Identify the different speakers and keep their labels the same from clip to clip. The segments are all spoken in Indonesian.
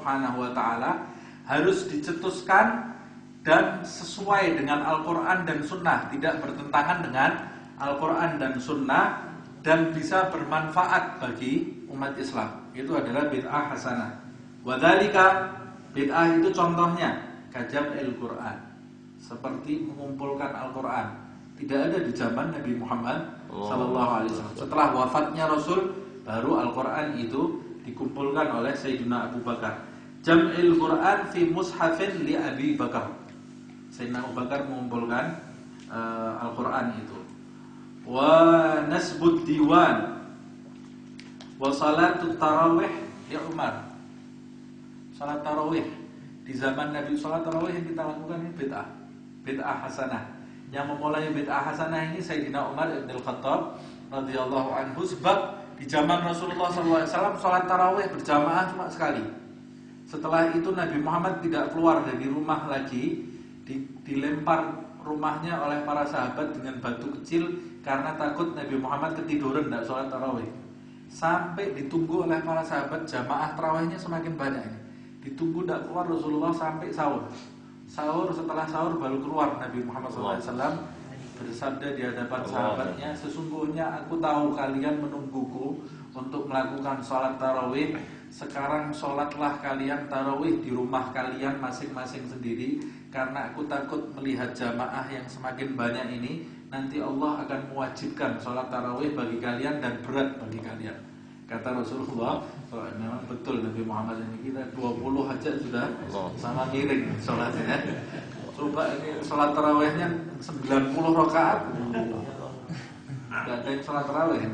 Speaker 1: Subhanahu wa taala harus dicetuskan dan sesuai dengan Al-Qur'an dan Sunnah, tidak bertentangan dengan Al-Qur'an dan Sunnah, dan bisa bermanfaat bagi umat Islam. Itu adalah bid'ah hasanah. Wadzalika, bid'ah itu contohnya kajam'il Qur'an, seperti mengumpulkan Al-Qur'an. Tidak ada di zaman Nabi Muhammad sallallahu alaihi wasallam. Setelah wafatnya Rasul, baru Al-Qur'an itu dikumpulkan oleh Sayyidina Abu Bakar. Jam'il Qur'an fi mushafin li Abi Bakar. Sayyidina Abu Bakar mengumpulkan Al-Qur'an itu. Wa nasbud diwan wa salatut tarawih li Umar. Salat tarawih di zaman Nabi, salat tarawih yang kita lakukan ini bid'ah hasanah. Yang memulai bid'ah hasanah ini Sayyidina Umar ibn al-Khattab radhiyallahu anhu, sebab di zaman Rasulullah SAW salat tarawih berjamaah cuma sekali. Setelah itu Nabi Muhammad tidak keluar dari rumah lagi, dilempar rumahnya oleh para sahabat dengan batu kecil karena takut Nabi Muhammad ketiduran tidak sholat tarawih. Sampai ditunggu oleh para sahabat, jamaah tarawihnya semakin banyak ini. Ditunggu tidak keluar Rasulullah sampai sahur. Setelah sahur baru keluar Nabi Muhammad SAW bersabda di hadapan sahabatnya, sesungguhnya aku tahu kalian menungguku untuk melakukan sholat tarawih. Sekarang sholatlah kalian tarawih di rumah kalian masing-masing sendiri, karena aku takut melihat jamaah yang semakin banyak ini, nanti Allah akan mewajibkan sholat tarawih bagi kalian dan berat bagi kalian. Kata Rasulullah, memang betul Nabi Muhammad ini, kita 20 aja sudah sama miring sholatnya. Coba ini sholat tarawihnya 90 rakaat, tidak ada yang sholat tarawih.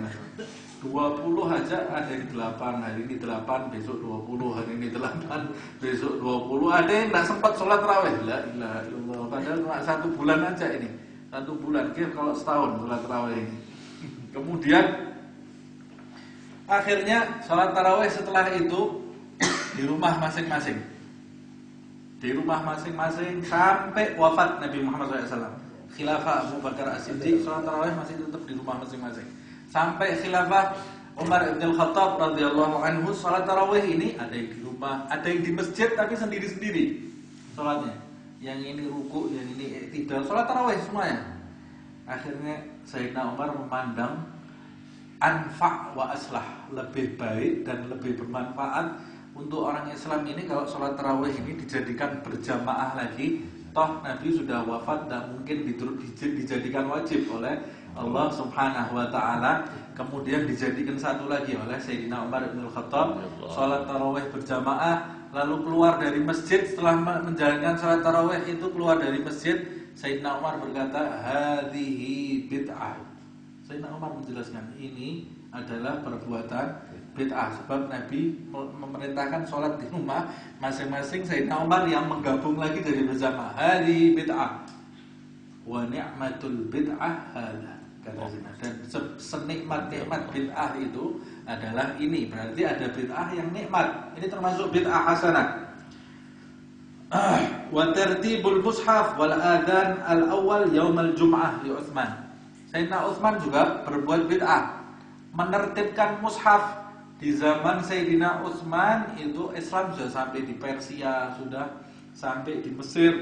Speaker 1: 20 aja ada yang 8, hari ini 8, besok 20, hari ini 8, besok 20. Ada yang tidak sempat sholat tarawih. La ilaha illallah. Padahal cuma 1 bulan aja ini. 1 bulan, kira kalau setahun sholat tarawih ini. Kemudian akhirnya sholat tarawih setelah itu di rumah masing-masing. Di rumah masing-masing sampai wafat Nabi Muhammad SAW. Khilafah Abu Bakar As-Siddiq, sholat tarawih masih tetap di rumah masing-masing. Sampai khilafah Umar ibn al-Khattab radhiyallahu anhu, sholat tarawih ini ada yang di rumah, ada yang di masjid tapi sendiri-sendiri sholatnya. Yang ini ruku, yang ini tidak, sholat tarawih semuanya. Akhirnya Sayyidina Umar memandang anfa' wa aslah, lebih baik dan lebih bermanfaat untuk orang Islam ini kalau sholat tarawih ini dijadikan berjamaah lagi. Toh Nabi sudah wafat dan mungkin dijadikan wajib oleh Allah Subhanahu wa taala, kemudian dijadikan satu lagi oleh Sayyidina Umar bin Khattab, salat tarawih berjamaah, lalu keluar dari masjid. Setelah menjalankan salat tarawih itu keluar dari masjid, Sayyidina Umar berkata, hadhihi bid'ah. Sayyidina Umar menjelaskan ini adalah perbuatan bid'ah, sebab Nabi memerintahkan sholat di rumah masing-masing. Sayyidina Umar yang menggabung lagi dari bersama, hadhihi bid'ah wa ni'matul bid'ah hadha, kata Sayyidina. Dan senikmat-nikmat bid'ah itu adalah ini. Berarti ada bid'ah yang nikmat. Ini termasuk bid'ah hasanah. Wa tartibul mushaf wal adhan al-awwal yaumul jum'ah li Utsman. Sayyidina Utsman juga berbuat bid'ah, menertibkan mushaf. Di zaman Sayyidina Utsman itu Islam sudah sampai di Persia, sudah sampai di Mesir.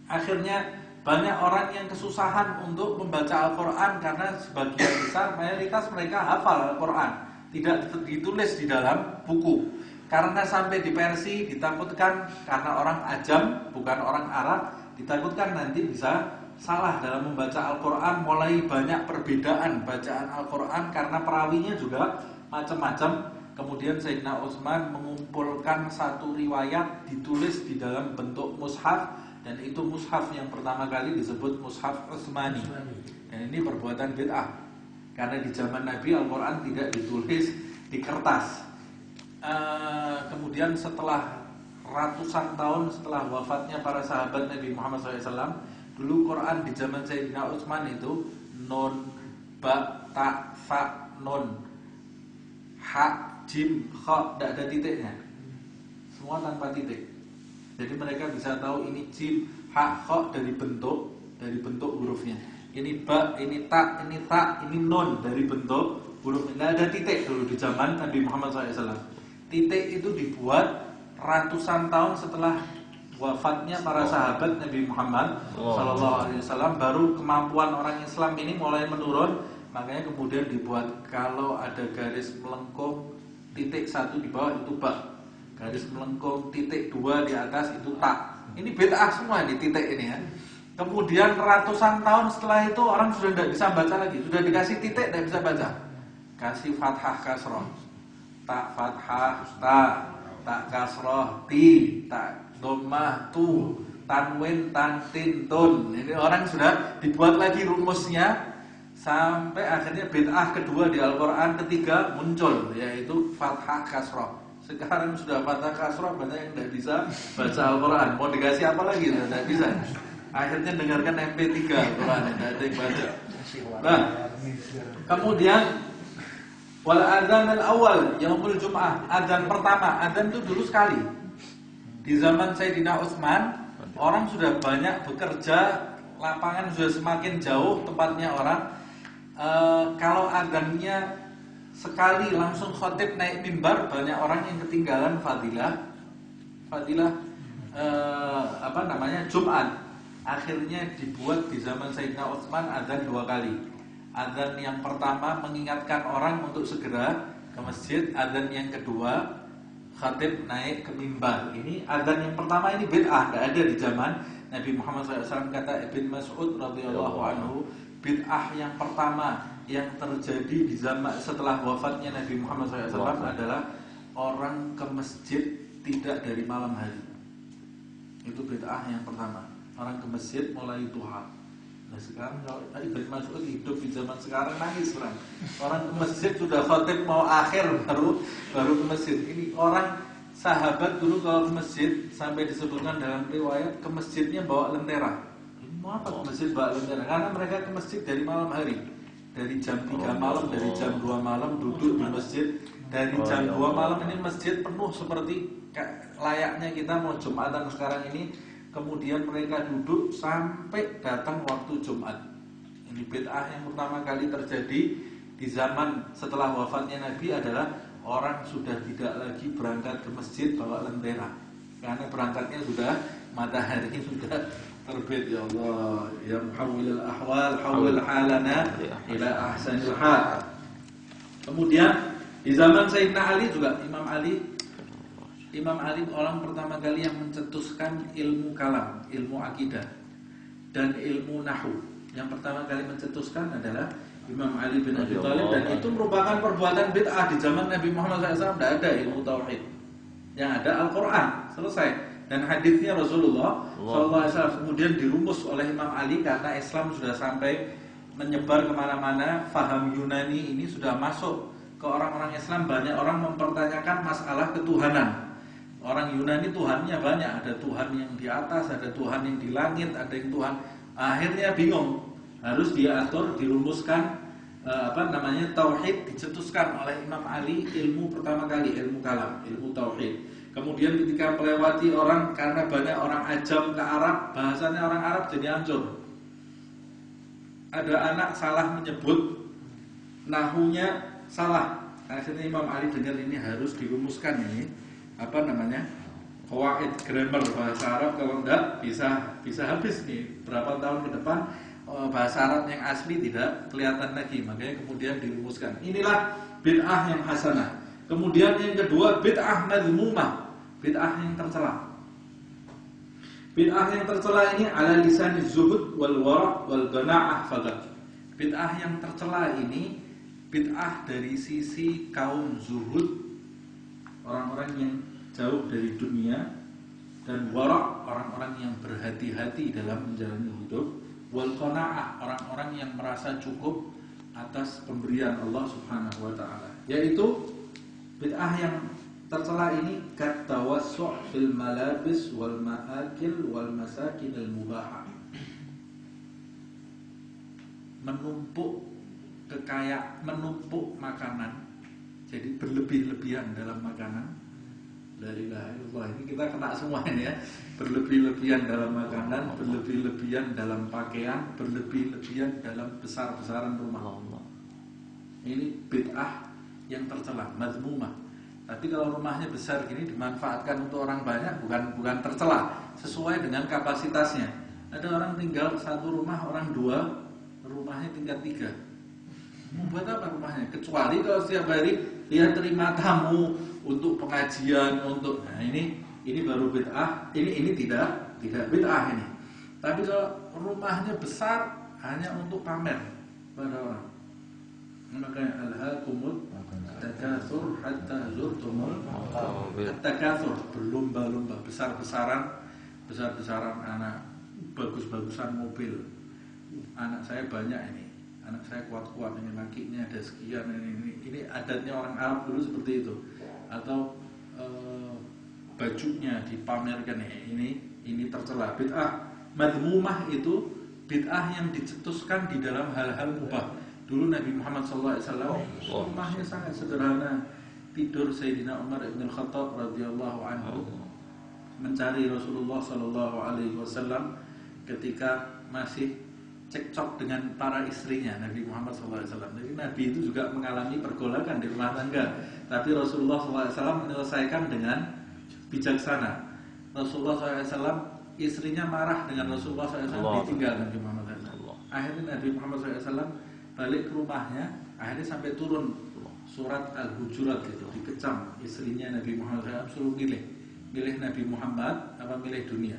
Speaker 1: Akhirnya banyak orang yang kesusahan untuk membaca Al-Quran karena sebagian besar mayoritas mereka hafal Al-Quran, tidak ditulis di dalam buku. Karena sampai di Persia ditakutkan, karena orang Ajam bukan orang Arab, ditakutkan nanti bisa salah dalam membaca Al-Quran. Mulai banyak perbedaan bacaan Al-Quran karena perawinya juga macam-macam. Kemudian Sayyidina Utsman mengumpulkan satu riwayat ditulis di dalam bentuk mushaf, dan itu mushaf yang pertama kali disebut mushaf Utsmani. Dan ini perbuatan bid'ah karena di zaman Nabi Al-Quran tidak ditulis di kertas. Kemudian setelah ratusan tahun setelah wafatnya para sahabat Nabi Muhammad SAW, dulu Quran di zaman Sayyidina Utsman itu nun, ba, ta, fa, nun, ha, jim, kha, tidak ada titiknya, semua tanpa titik. Jadi mereka bisa tahu ini jim, ha, kha dari bentuk hurufnya. Ini ba, ini ta, ini nun dari bentuk huruf. Tidak ada titik dulu di zaman Nabi Muhammad SAW. Titik itu dibuat ratusan tahun setelah wafatnya para sahabat Nabi Muhammad SAW, baru kemampuan orang Islam ini mulai menurun. Makanya kemudian dibuat kalau ada garis melengkung titik 1 di bawah itu ba, garis melengkung titik 2 di atas itu ta. Ini bid'ah semua di titik ini ya. Kemudian ratusan tahun setelah itu orang sudah tidak bisa baca lagi, sudah dikasih titik tidak bisa baca. Kasih fathah kasroh, tak fathah tak kasroh ti, tak domah tu, tanwin tantin tun. Ini orang sudah dibuat lagi rumusnya. Sampai akhirnya bid'ah kedua di Al-Quran ketiga muncul, yaitu fathah kasroh. Sekarang sudah fathah kasroh, banyak yang tidak bisa baca Al-Quran. Mau dikasih apa lagi? Tidak bisa. Akhirnya dengarkan MP3 Al-Quran, tidak ada yang baca. Nah, kemudian wal adzan al-awwal yaumul jum'ah, adzan pertama. Adzan itu dulu sekali. Di zaman Sayyidina Utsman, orang sudah banyak bekerja, lapangan sudah semakin jauh tempatnya orang. Kalau adzannya sekali langsung khotib naik mimbar, banyak orang yang ketinggalan fadilah Jumat. Akhirnya dibuat di zaman Sayyidina Utsman adzan 2 kali. Adzan yang pertama mengingatkan orang untuk segera ke masjid, adzan yang kedua khatib naik ke mimbar. Ini adzan yang pertama ini bid'ah, tidak ada di zaman Nabi Muhammad SAW. Kata Ibn Mas'ud radhiyallahu anhu, bid'ah yang pertama yang terjadi di zaman setelah wafatnya Nabi Muhammad SAW adalah orang ke masjid tidak dari malam hari. Itu bid'ah yang pertama. Orang ke masjid mulai duha. Nah sekarang kalau Ibn Mas'ud hidup di zaman sekarang nangis orang. Orang ke masjid sudah khatib mau akhir baru ke masjid. Ini orang sahabat dulu kalau ke masjid sampai disebutkan dalam riwayat ke masjidnya bawa lentera. Mau apa ke masjid bawa lentera? Karena mereka ke masjid dari malam hari. Dari jam 3 malam, dari jam 2 malam duduk di masjid. Dari jam 2 malam ini masjid penuh seperti layaknya kita mau Jumatan sekarang ini. Kemudian mereka duduk sampai datang waktu Jumat. Ini bid'ah yang pertama kali terjadi di zaman setelah wafatnya Nabi adalah orang sudah tidak lagi berangkat ke masjid bawa lentera. Karena berangkatnya sudah matahari sudah terbit. Ya Allah, ya muhawwilul ahwal, hawwil halana ila ahsanil hal. Kemudian di zaman Sayyidina Ali juga Imam Ali orang pertama kali yang mencetuskan ilmu kalam, ilmu akidah dan ilmu nahwu. Yang pertama kali mencetuskan adalah Imam Ali bin Abi Thalib, dan itu merupakan perbuatan bid'ah di zaman Nabi Muhammad SAW. Tidak ada ilmu tauhid, yang ada Al-Quran selesai dan hadisnya Rasulullah SAW. Kemudian dirumus oleh Imam Ali karena Islam sudah sampai menyebar kemana-mana. Faham Yunani ini sudah masuk ke orang-orang Islam. Banyak orang mempertanyakan masalah ketuhanan. Orang Yunani Tuhannya banyak, ada Tuhan yang di atas, ada Tuhan yang di langit, ada yang Tuhan. Akhirnya bingung, harus diatur, dirumuskan tauhid, dicetuskan oleh Imam Ali. Ilmu pertama kali ilmu kalam, ilmu tauhid. Kemudian ketika melewati orang, karena banyak orang ajam ke Arab, bahasanya orang Arab jadi hancur. Ada anak salah menyebut, nahunya salah. Akhirnya Imam Ali dengar ini harus dirumuskan ini. Qawaid grammar bahasa Arab, kalau enggak bisa habis nih berapa tahun ke depan bahasa Arab yang asli tidak kelihatan lagi. Makanya kemudian dirumuskan. Inilah bid'ah yang hasanah. Kemudian yang kedua bid'ah madhmumah, bid'ah yang tercela. Bid'ah yang tercela ini ala lisan zuhud wal wara' wal qanaa'ah faqat. Bid'ah yang tercela ini bid'ah dari sisi kaum zuhud, orang-orang yang jauh dari dunia, dan wara', orang-orang yang berhati-hati dalam menjalani hidup, wal qanaa'ah, orang-orang yang merasa cukup atas pemberian Allah Subhanahu wa taala. Yaitu bid'ah yang tercela ini kat tawassu' fil malabis wal ma'akil wal masakin al mubahah. Menumpuk makanan, jadi berlebih-lebihan dalam makanan. La ilaha illallah, ini kita kena semua ini ya. Berlebih-lebihan dalam makanan, berlebih-lebihan dalam pakaian, berlebih-lebihan dalam besar-besaran rumah Allah. Ini bid'ah yang tercela, mazmumah. Tapi kalau rumahnya besar gini dimanfaatkan untuk orang banyak, bukan tercela, sesuai dengan kapasitasnya. Ada orang tinggal satu rumah, orang dua, rumahnya tingkat 3. Mau buat apa rumahnya? Kecuali kalau setiap hari dia terima tamu untuk pengajian, untuk ini baru bid'ah. Ini tidak bid'ah ini. Tapi kalau rumahnya besar hanya untuk pamer pada orang. Makanya alhaakumut takatsur hatta zurtumul takatsur, berlomba-lomba, besar-besaran anak, bagus-bagusan mobil. Anak saya banyak ini, anak saya kuat-kuat ini, lakinya ada sekian ini adatnya orang Arab dulu seperti itu. Atau bajunya dipamerkan ini tercela. Bid'ah madhmumah itu bid'ah yang dicetuskan di dalam hal-hal mubah. Dulu Nabi Muhammad SAW rumahnya sangat sederhana. Tidur Sayyidina Umar ibn Khattab radhiyallahu anhu mencari Rasulullah SAW ketika masih cekcok dengan para istrinya Nabi Muhammad SAW. Jadi Nabi itu juga mengalami pergolakan di rumah tangga. Tapi Rasulullah SAW menyelesaikan dengan bijaksana. Rasulullah SAW istrinya marah dengan Rasulullah SAW, ditinggal Nabi Muhammad SAW. Akhirnya Nabi Muhammad SAW balik ke rumahnya, akhirnya sampai turun surat Al-Hujurat gitu, dikecam istrinya Nabi Muhammad SAW, suruh milih Nabi Muhammad apa milih dunia.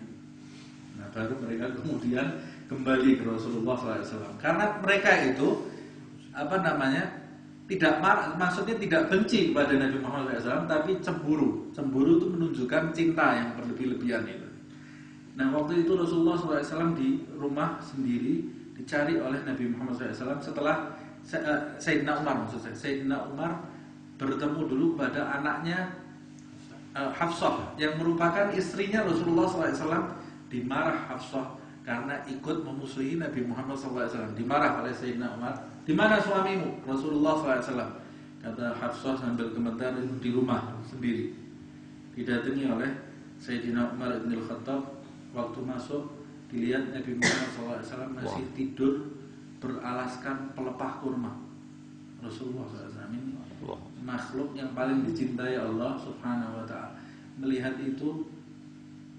Speaker 1: Nah baru mereka kemudian kembali ke Rasulullah SAW. Karena mereka itu tidak marah, maksudnya tidak benci kepada Nabi Muhammad SAW, tapi cemburu. Cemburu itu menunjukkan cinta yang berlebih-lebihan itu. Nah waktu itu Rasulullah SAW di rumah sendiri dicari oleh Nabi Muhammad SAW setelah Sayyidina Umar, Sayyidina Umar bertemu dulu kepada anaknya Hafsah yang merupakan istrinya Rasulullah SAW. Dimarah Hafsah karena ikut memusuhi Nabi Muhammad SAW. Dimarah oleh Sayyidina Umar. Di mana suamimu? Rasulullah SAW. Kata Hafsah sambil komentar, di rumah sendiri. Didatangi oleh Sayyidina Umar bin Khattab. Waktu masuk dilihat Nabi Muhammad SAW masih tidur beralaskan pelepah kurma. Rasulullah SAW ini makhluk yang paling dicintai Allah Subhanahu Wa Taala. Melihat itu,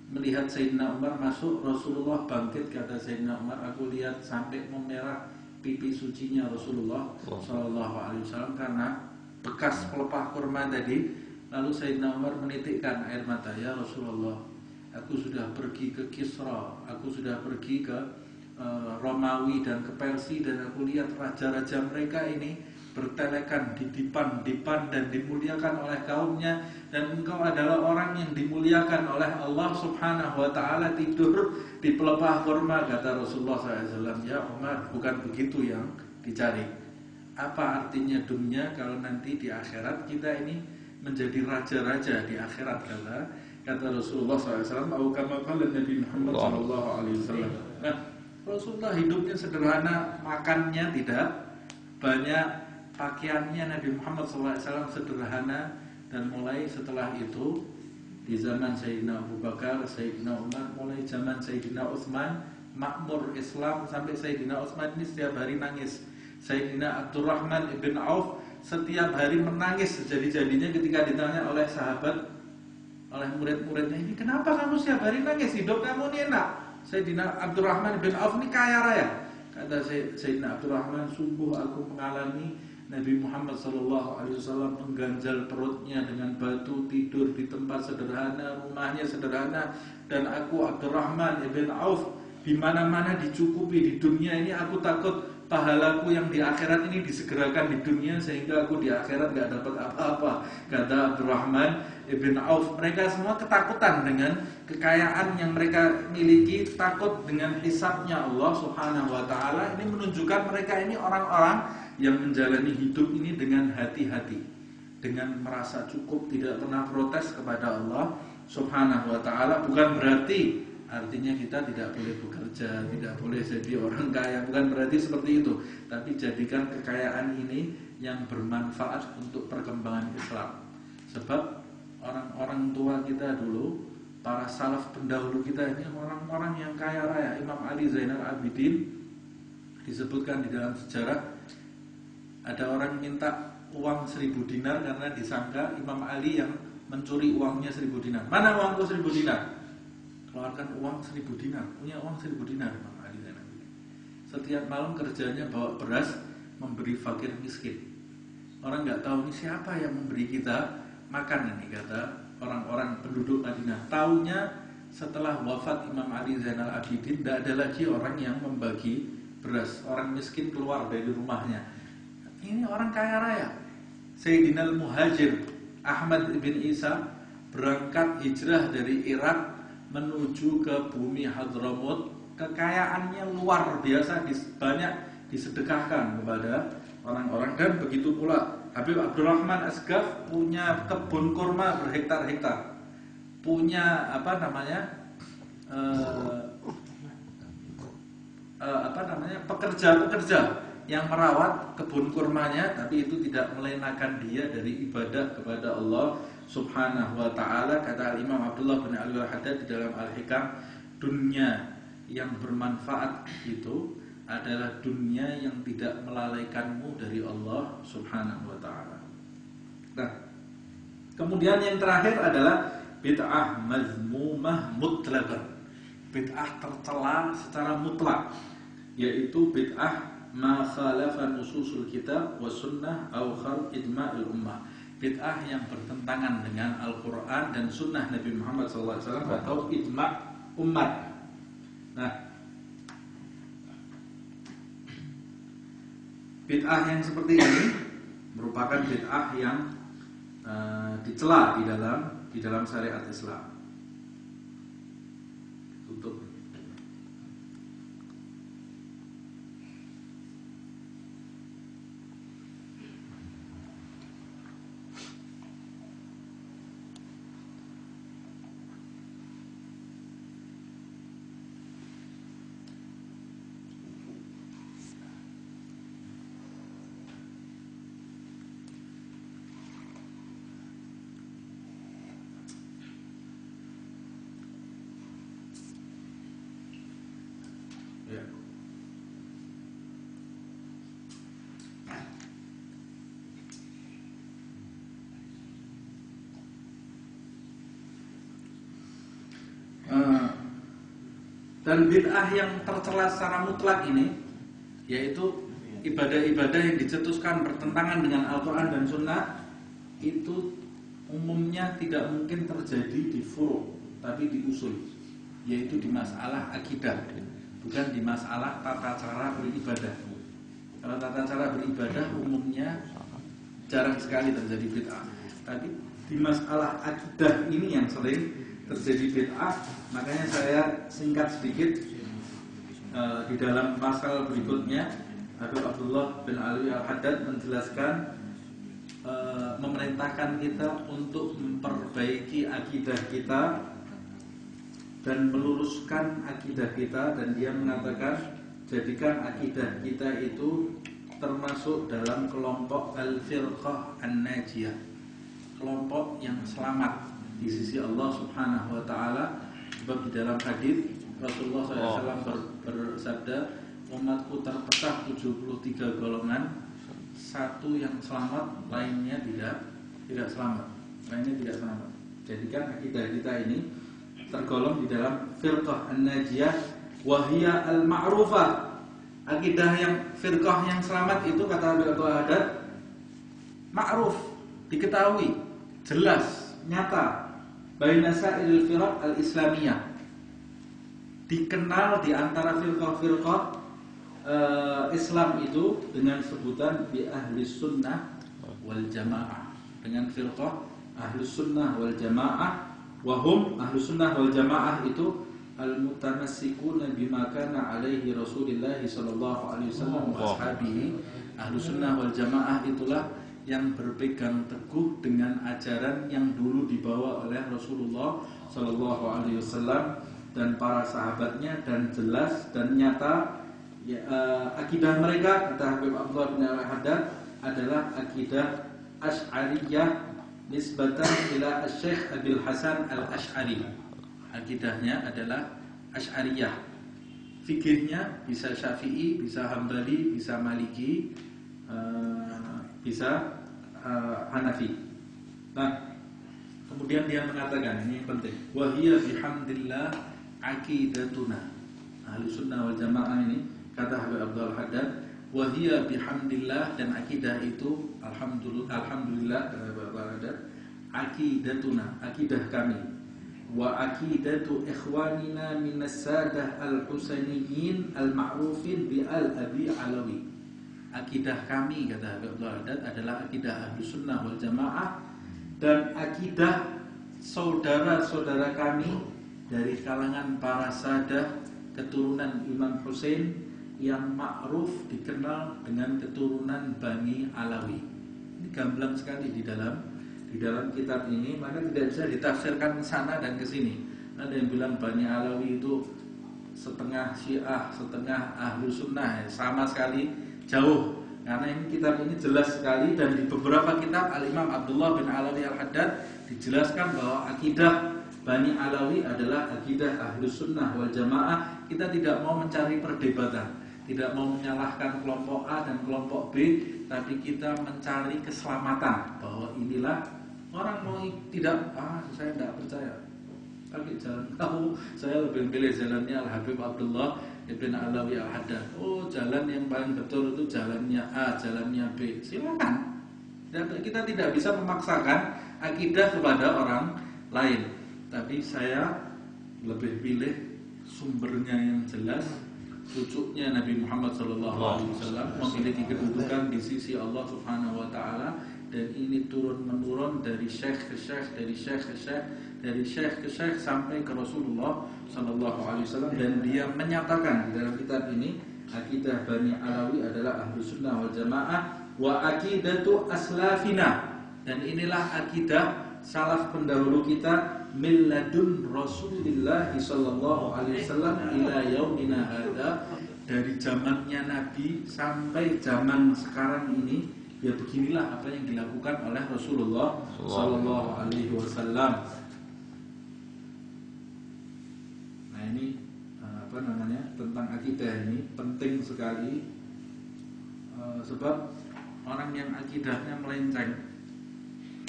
Speaker 1: melihat Sayyidina Umar masuk, Rasulullah bangkit. Kata Sayyidina Umar, aku lihat sampai memerah pipi sucinya Rasulullah Sallallahu Alaihi Wasallam karena bekas pelepah kurma tadi. Lalu Sayyidina Umar menitikkan air mata, ya Rasulullah, aku sudah pergi ke Kisra, aku sudah pergi ke Romawi dan ke Persia, dan aku lihat raja-raja mereka ini bertelekan di dipan dan dimuliakan oleh kaumnya, dan engkau adalah orang yang dimuliakan oleh Allah Subhanahu Wa Taala tidur di pelepah kurma. Kata Rasulullah SAW, ya Umar, bukan begitu yang dicari. Apa artinya dunia kalau nanti di akhirat kita ini menjadi raja-raja di akhirat? Kata Rasulullah SAW, atau kama qala Nabi Muhammad SAW. Nah, Rasulullah hidupnya sederhana, makannya tidak banyak, pakaiannya Nabi Muhammad SAW sederhana. Dan mulai setelah itu, di zaman Sayyidina Abu Bakar, Sayyidina Umar, mulai zaman Sayyidina Utsman, makmur Islam sampai Sayyidina Utsman ini setiap hari nangis. Sayyidina Abdurrahman ibn Auf setiap hari menangis sejadi-jadinya ketika ditanya oleh sahabat, oleh murid-muridnya, ini kenapa kamu setiap hari nangis? Hidup kamu ini enak. Sayyidina Abdurrahman bin Auf ini kaya raya. Kata Sayyidina Abdurrahman, sungguh aku mengalami Nabi Muhammad SAW mengganjal perutnya dengan batu, tidur di tempat sederhana, rumahnya sederhana, dan aku Abdurrahman ibn Auf di mana-mana dicukupi di dunia ini. Aku takut pahalaku yang di akhirat ini disegerakan di dunia sehingga aku di akhirat gak dapat apa-apa. Kata Abdurrahman ibn Auf. Mereka semua ketakutan dengan kekayaan yang mereka miliki, takut dengan hisabnya Allah Subhanahu Wa Taala. Ini menunjukkan mereka ini orang-orang yang menjalani hidup ini dengan hati-hati, dengan merasa cukup, tidak pernah protes kepada Allah Subhanahu Wa Taala. Bukan berarti artinya kita tidak boleh bekerja, tidak boleh jadi orang kaya, bukan berarti seperti itu. Tapi jadikan kekayaan ini yang bermanfaat untuk perkembangan Islam. Sebab orang-orang tua kita dulu, para salaf pendahulu kita ini orang-orang yang kaya raya. Imam Ali Zainal Abidin disebutkan di dalam sejarah, ada orang minta uang 1000 dinar karena disangka Imam Ali yang mencuri uangnya 1000 dinar. Mana uangku 1000 dinar? Keluarkan uang 1000 dinar. Punya uang 1000 dinar Imam Ali. Setiap malam kerjanya bawa beras memberi fakir miskin. Orang nggak tahu ini siapa yang memberi kita makan ini, kata orang-orang penduduk Madinah. Taunya setelah wafat Imam Ali Zainal Abidin tidak ada lagi orang yang membagi beras. Orang miskin keluar dari rumahnya. Ini orang kaya raya. Sayyidina al-Muhajir Ahmad bin Isa berangkat hijrah dari Irak menuju ke bumi Hadramut. Kekayaannya luar biasa, banyak disedekahkan kepada orang-orang. Dan begitu pula Habib Abdurrahman Asgaf punya kebun kurma berhektar-hektar, punya pekerja-pekerja yang merawat kebun kurmanya, tapi itu tidak melenakan dia dari ibadah kepada Allah Subhanahu wa taala. Kata Imam Abdullah bin Ali Al-Haddad di dalam Al-Hikam, dunia yang bermanfaat itu adalah dunia yang tidak melalaikanmu dari Allah Subhanahu wa taala. Nah, kemudian yang terakhir adalah bid'ah mazmumah mutlaqan. Bid'ah tercela secara mutlak, yaitu bid'ah ma khalafa nususul kitab was sunnah au khal ijma'il ummah. Bid'ah yang bertentangan dengan Al-Qur'an dan sunnah Nabi Muhammad SAW atau ijma' umat. Nah, bid'ah yang seperti ini merupakan bid'ah yang dicela di dalam syariat Islam. Tutup. Ya. Dan bid'ah yang tercela secara mutlak ini, yaitu ibadah-ibadah yang dicetuskan bertentangan dengan Al-Quran dan Sunnah, itu umumnya tidak mungkin terjadi di furu', tapi di usul, yaitu di masalah akidah, bukan di masalah tata cara beribadah. Kalau tata cara beribadah umumnya jarang sekali terjadi bid'ah, tapi di masalah akidah ini yang sering terjadi bid'ah. Makanya saya singkat sedikit di dalam pasal berikutnya, Habib Abdullah bin Ali Al-Haddad menjelaskan, memerintahkan kita untuk memperbaiki akidah kita dan meluruskan akidah kita, dan dia mengatakan jadikan akidah kita itu termasuk dalam kelompok al-firqah an-najiyah, kelompok yang selamat di sisi Allah Subhanahu wa taala. Sebab di dalam hadis Rasulullah SAW bersabda, umatku terpecah 73 golongan, satu yang selamat, lainnya tidak selamat. Jadikan akidah kita ini tergolong di dalam firqah an-najiyah wahiyya al-ma'rufah. Akidah yang firqah yang selamat itu, kata Habib Al-Haddad, ma'ruf, diketahui, jelas, nyata, baina sa'il firaq al-islamiyah, dikenal di antara firqah-firqah Islam itu dengan sebutan bi ahli sunnah wal jamaah, dengan firqah ahli sunnah wal jamaah. Wahum ahli sunnah wal jamaah itu al-mutamassikuna bima kana alaihi Rasulullah sallallahu alaihi wasallam wa ashabihi. Ahli sunnah wal jamaah itulah yang berpegang teguh dengan ajaran yang dulu dibawa oleh Rasulullah sallallahu alaihi wasallam dan para sahabatnya, dan jelas dan nyata ya, akidah mereka, kata Habib Abdullah bin Al-Haddad, adalah akidah Asy'ariyah nisbatan ila Syekh Abil Hasan Al-Asy'ari. Akidahnya adalah Asy'ariyah. Fikihnya bisa Syafi'i, bisa Hambali, bisa Maliki, bisa Hanafi. Nah, kemudian dia mengatakan, ini yang penting, wa hiya bihamdillah aqidatuna. Ahli sunnah wal jamaah ini, kata Habib Abdul Haddad, wa hiya bihamdillah, dan akidah itu alhamdulillah kata Habib Abdul Haddad, aqidatuna, akidah kami, wa aqidatu ikhwanina minas sadah al-husainiyin al-ma'rufin bi al-abi alawi. Akidah kami, kata Habib Abdul Haddad, adalah akidah ahli sunnah wal jamaah dan akidah saudara-saudara kami dari kalangan para sadah keturunan Imam Hussein yang ma'ruf, dikenal dengan keturunan Bani Alawi. Ini gamblang sekali di dalam kitab ini, maka tidak bisa ditafsirkan ke sana dan ke sini. Ada yang bilang Bani Alawi itu setengah Syiah, setengah Ahlu Sunnah, sama sekali jauh. Karena ini kitab ini jelas sekali, dan di beberapa kitab Al-Imam Abdullah bin Alawi Al-Haddad dijelaskan bahwa akidah Bani Alawi adalah akidah Ahlus Sunnah wal Jamaah. Kita tidak mau mencari perdebatan, tidak mau menyalahkan kelompok A dan kelompok B, tapi kita mencari keselamatan. Bahwa inilah orang mau tidak, saya tidak percaya, pakai jalan kamu, saya lebih pilih jalannya Al-Habib Abdullah Ibn Alawi Al-Haddad. Oh, jalan yang paling betul itu jalannya A, jalannya B. Silakan. Dan kita tidak bisa memaksakan akidah kepada orang lain. Tapi saya lebih pilih sumbernya yang jelas, cucunya Nabi Muhammad SAW memiliki kedudukan di sisi Allah Subhanahu Wa Taala, dan ini turun menurun dari syekh ke syekh, dari syekh ke syekh, dari syekh ke syekh sampai ke Rasulullah SAW, dan dia menyatakan di dalam kitab ini akidah Bani Alawi adalah Ahlus Sunnah wal Jamaah wa aqidatu aslafina, dan inilah akidah salaf pendahulu kita milladun Rasulullah sallallahu alaihi wasallam ila yaumina hadza, dari zamannya Nabi sampai zaman sekarang ini, ya beginilah apa yang dilakukan oleh Rasulullah sallallahu alaihi wasallam. Nah, ini tentang akidah ini penting sekali, sebab orang yang akidahnya melenceng,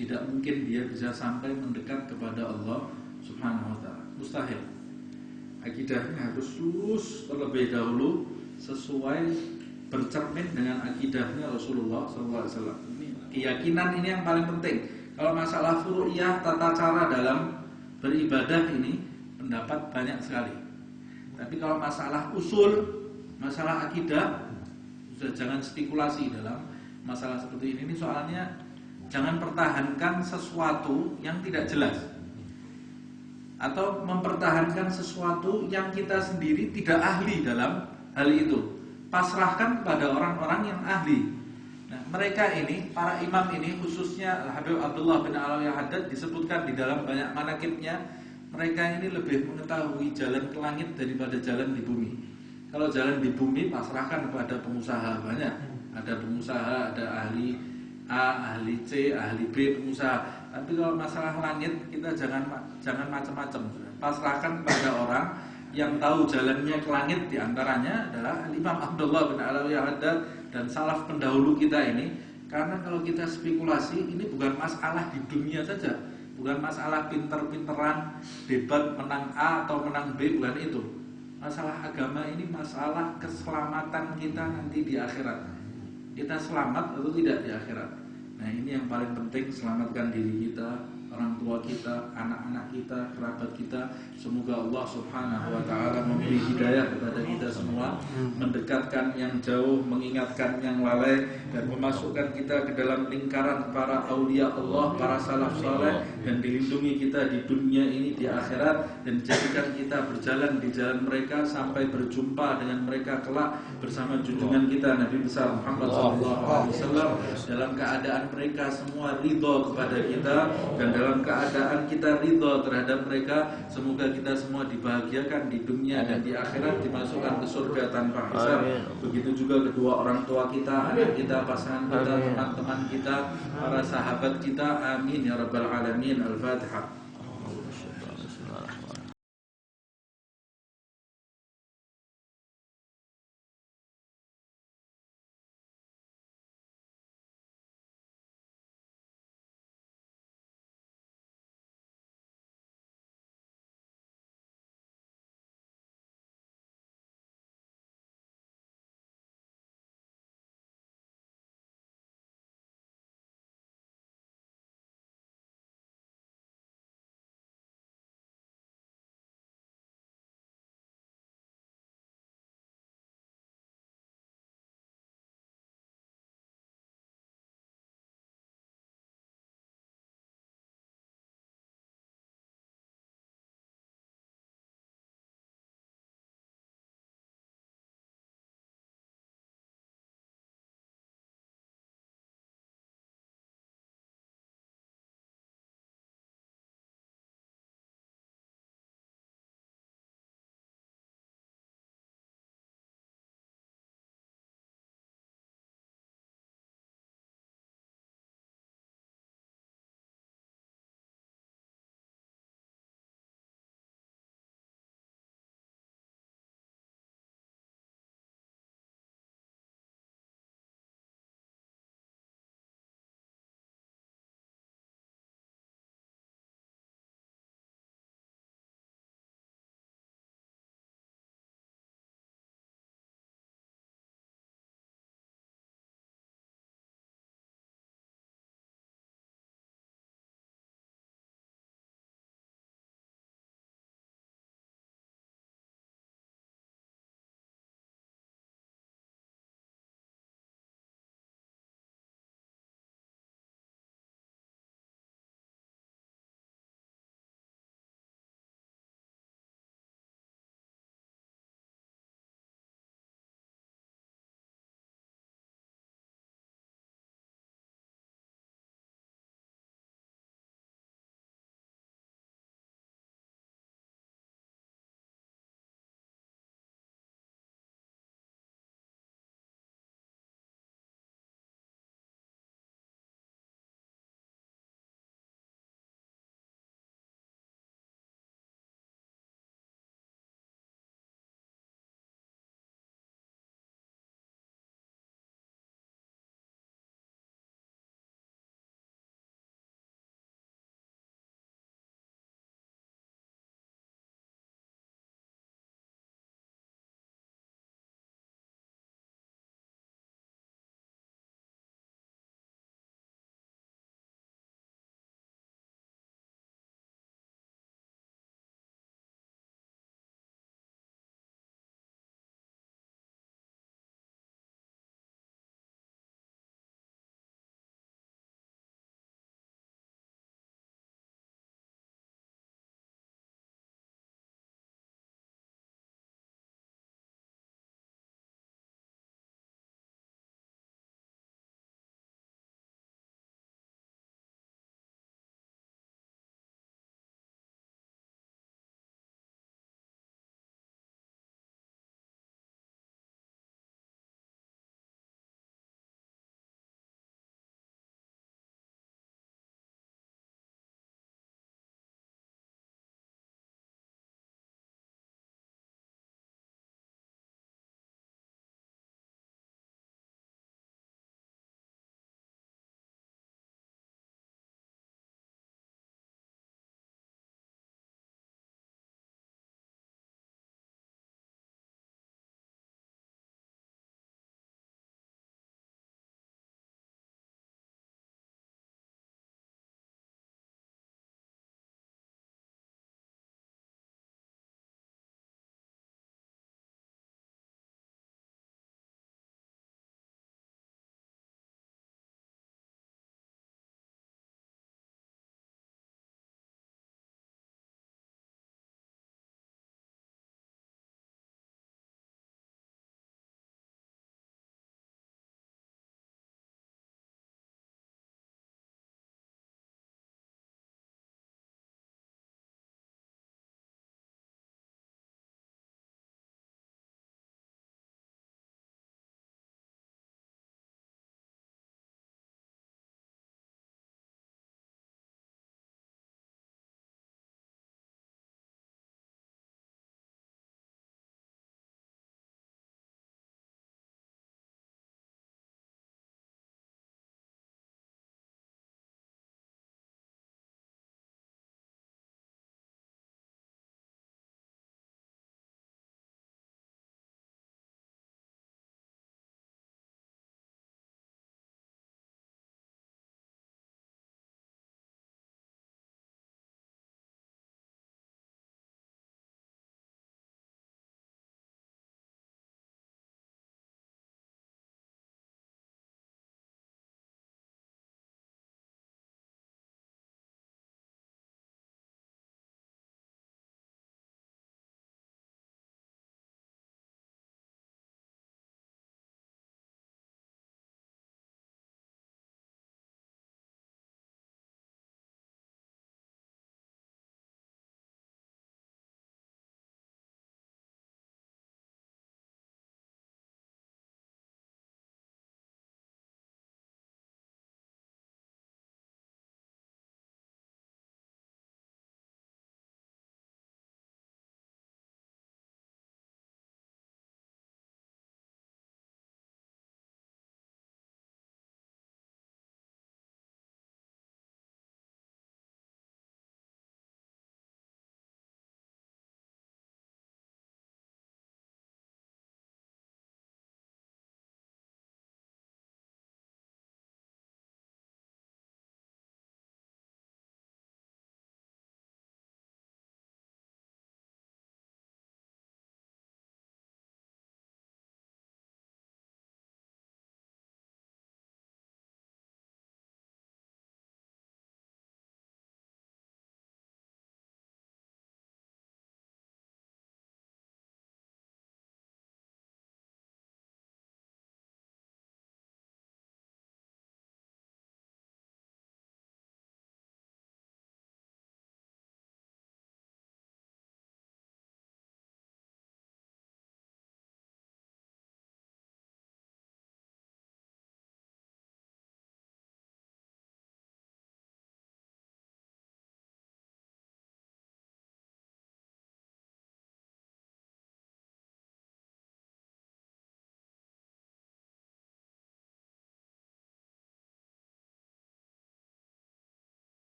Speaker 1: tidak mungkin dia bisa sampai mendekat kepada Allah Subhanahu wa Ta'ala. Mustahil. Akidahnya harus lurus terlebih dahulu, sesuai bercermin dengan akidahnya Rasulullah SAW. Keyakinan ini yang paling penting. Kalau masalah furu'iyah, tata cara dalam beribadah ini, pendapat banyak sekali. Tapi kalau masalah usul, masalah akidah, sudah jangan spekulasi dalam masalah seperti ini. Soalnya jangan pertahankan sesuatu yang tidak jelas, atau mempertahankan sesuatu yang kita sendiri tidak ahli dalam hal itu. Pasrahkan kepada orang-orang yang ahli. Nah, mereka ini, para imam ini, khususnya Habib Abdullah bin Alawi Al-Haddad, disebutkan di dalam banyak manaqibnya, mereka ini lebih mengetahui jalan ke langit daripada jalan di bumi. Kalau jalan di bumi pasrahkan kepada pengusaha, banyak. Ada pengusaha, ada ahli A, ahli C, ahli B, pengusaha. Tapi kalau masalah langit, kita jangan macam-macam. Pasrahkan pada orang yang tahu jalannya ke langit, diantaranya adalah Imam Abdullah bin Alawi Al-Haddad dan salaf pendahulu kita ini. Karena kalau kita spekulasi, ini bukan masalah di dunia saja, bukan masalah pinter-pinteran, debat menang A atau menang B, bukan itu. Masalah agama ini masalah keselamatan kita nanti di akhirat. Kita selamat atau tidak di akhirat. Nah, ini yang paling penting, selamatkan diri kita, orang tua kita, anak-anak kita, kerabat kita. Semoga Allah Subhanahu wa Ta'ala memberi hidayah kepada kita semua, mendekatkan yang jauh, mengingatkan yang lalai, dan memasukkan kita ke dalam lingkaran para aulia Allah, para salaf saleh, dan dilindungi kita di dunia ini, di akhirat, dan jadikan kita berjalan di jalan mereka sampai berjumpa dengan mereka kelak bersama junjungan kita Nabi besar Muhammad SAW, dalam keadaan mereka semua ridho kepada kita, dan dalam keadaan kita ridho terhadap mereka. Semoga kita semua dibahagiakan di dunia dan di akhirat, dimasukkan ke surga tanpa hisab. Begitu juga kedua orang tua kita, anak kita, pasangan kita, teman-teman kita, para sahabat kita. Amin ya rabbal alamin. Al-Fatihah.